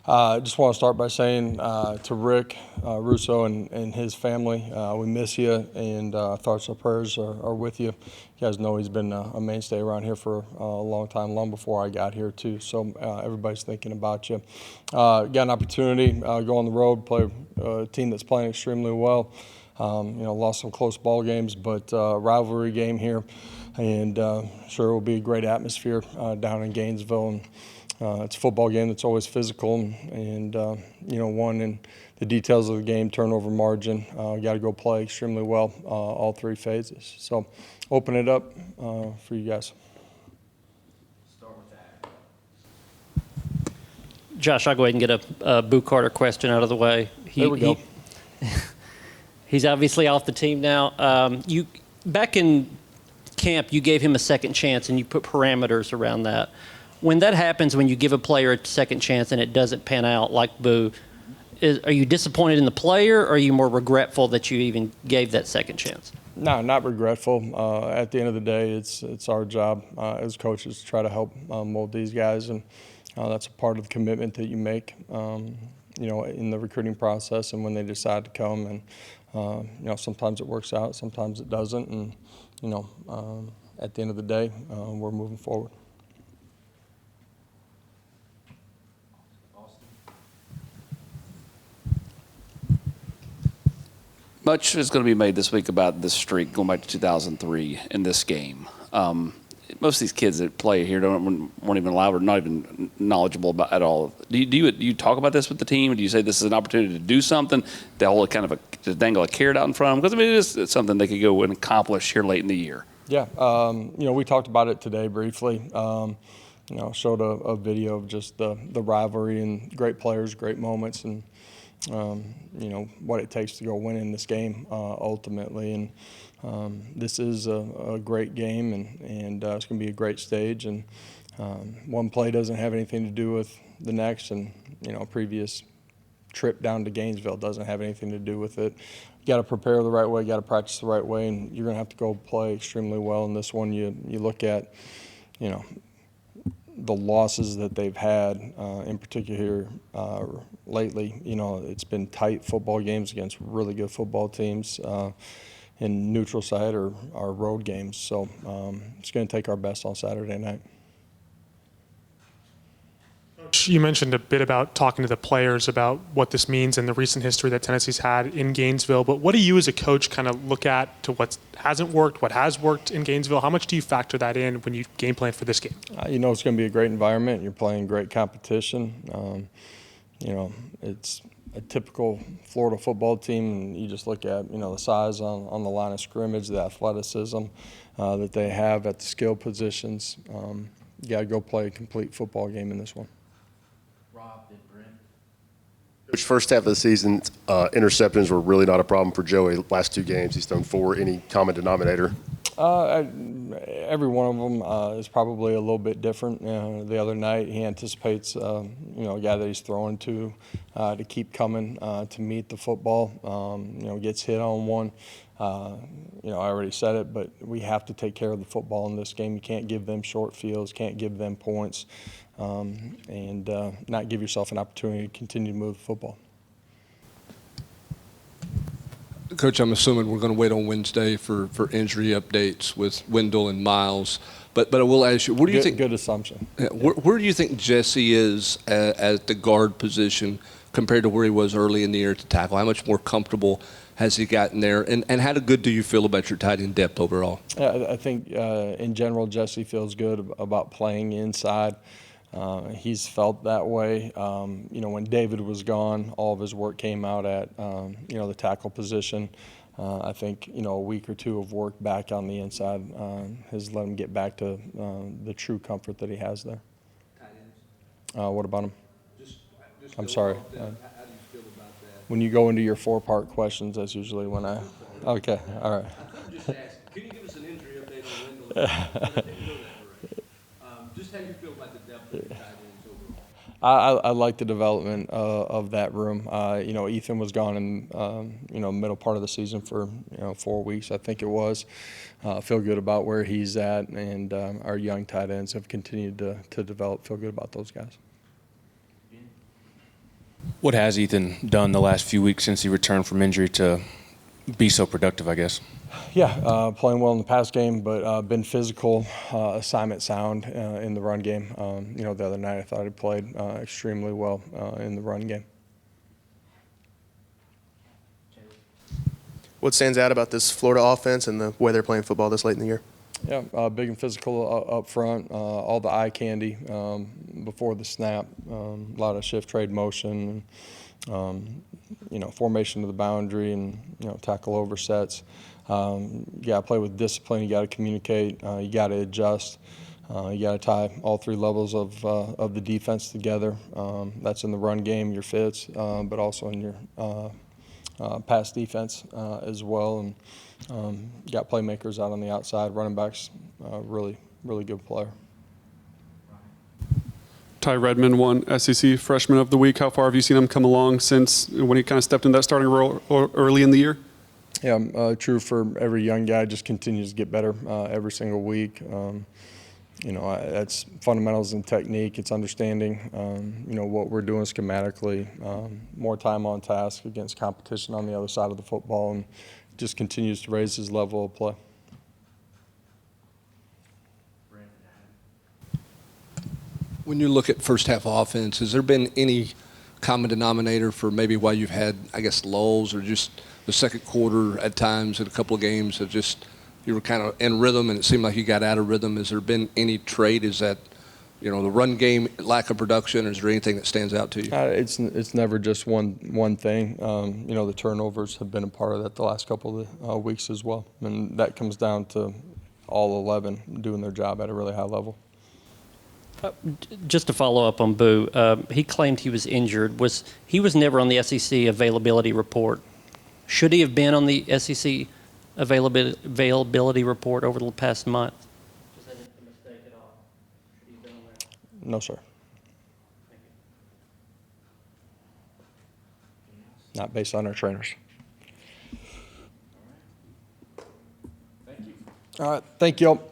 I just want to start by saying to Rick Russo and his family, we miss you, and thoughts and prayers are with you. You guys know he's been a mainstay around here for a long time, long before I got here too. So everybody's thinking about you. Got an opportunity, go on the road, play a team that's playing extremely well. Lost some close ball games, but rivalry game here, and sure it will be a great atmosphere down in Gainesville. And it's a football game that's always physical, and one in the details of the game, turnover margin. Got to go play extremely well all three phases. So open it up for you guys. Start with that. Josh, I'll go ahead and get a Boo Carter question out of the way. There we go. He's obviously off the team now. You back in camp, you gave him a second chance, and you put parameters around that. When that happens, when you give a player a second chance and it doesn't pan out like Boo, are you disappointed in the player, or are you more regretful that you even gave that second chance? No, not regretful. At the end of the day, it's our job as coaches to try to help mold these guys, and that's a part of the commitment that you make, in the recruiting process and when they decide to come. And sometimes it works out, sometimes it doesn't, and at the end of the day, we're moving forward. Much is going to be made this week about this streak going back to 2003 in this game. Most of these kids that play here weren't even allowed or not even knowledgeable about at all. Do you talk about this with the team? Or do you say this is an opportunity to do something, to hold to dangle a carrot out in front of them? Because it is something they could go and accomplish here late in the year. Yeah, we talked about it today briefly. Showed a video of just the rivalry and great players, great moments, and what it takes to go win in this game ultimately. And this is a great game, and it's going to be a great stage. And one play doesn't have anything to do with the next, and a previous trip down to Gainesville doesn't have anything to do with it. You got to prepare the right way, you got to practice the right way, and you're going to have to go play extremely well in this one. You look at, the losses that they've had, in particular here lately. It's been tight football games against really good football teams in neutral site or road games. So it's going to take our best on Saturday night. You mentioned a bit about talking to the players about what this means and the recent history that Tennessee's had in Gainesville, but what do you as a coach kind of look at to what hasn't worked, what has worked in Gainesville? How much do you factor that in when you game plan for this game? It's going to be a great environment. You're playing great competition. It's a typical Florida football team, and you just look at, the size on the line of scrimmage, the athleticism that they have at the skill positions. You got to go play a complete football game in this one. Coach, first half of the season, interceptions were really not a problem for Joey. Last two games, he's thrown 4. Any common denominator? Every one of them is probably a little bit different. The other night, he anticipates, a guy that he's throwing to keep coming to meet the football. Gets hit on one. I already said it, but we have to take care of the football in this game. You can't give them short fields, can't give them points, and not give yourself an opportunity to continue to move the football. Coach, I'm assuming we're going to wait on Wednesday for injury updates with Wendell and Miles. But I will ask you, where do you think? Good assumption. Where do you think Jesse is at the guard position compared to where he was early in the year to tackle? How much more comfortable has he gotten there? And how good do you feel about your tight end depth overall? I think in general, Jesse feels good about playing inside. He's felt that way. When David was gone, all of his work came out at, the tackle position. I think, a week or two of work back on the inside has let him get back to the true comfort that he has there. Tight ends? What about him? Just I'm sorry. How do you feel about that? When you go into your 4-part questions, that's usually when I – okay, all right. I'm just asking, can you give us an injury update on Wendell? Just how you feel about the depth of your tight ends overall? I like the development of that room. Ethan was gone in middle part of the season for 4 weeks, I think it was. Feel good about where he's at, and our young tight ends have continued to develop. Feel good about those guys. What has Ethan done the last few weeks since he returned from injury to be so productive, I guess? Yeah, playing well in the pass game, but been physical, assignment sound in the run game. The other night I thought he played extremely well in the run game. What stands out about this Florida offense and the way they're playing football this late in the year? Yeah, big and physical up front, all the eye candy before the snap, a lot of shift trade motion, formation to the boundary and, tackle over sets. You got to play with discipline, you got to communicate, you got to adjust, you got to tie all three levels of the defense together. That's in the run game, your fits, but also in your pass defense as well. And got playmakers out on the outside, running backs, really good player. Ty Redmond won SEC Freshman of the Week. How far have you seen him come along since when he kind of stepped in that starting role early in the year? Yeah, true for every young guy. Just continues to get better every single week. That's fundamentals and technique. It's understanding, what we're doing schematically, more time on task against competition on the other side of the football, and just continues to raise his level of play. When you look at first half offense, has there been any common denominator for maybe why you've had, I guess, lulls, or just the second quarter at times in a couple of games of just you were kind of in rhythm and it seemed like you got out of rhythm? Has there been any trait? Is that, the run game, lack of production, or is there anything that stands out to you? It's never just one thing. The turnovers have been a part of that the last couple of weeks as well, and that comes down to all 11 doing their job at a really high level. Just to follow up on Boo, he claimed he was injured. He was never on the SEC availability report. Should he have been on the SEC availability report over the past month? Was that a mistake at all? Should he have been on there? No, sir. Thank you. Not based on our trainers. Thank you. All right, thank you all.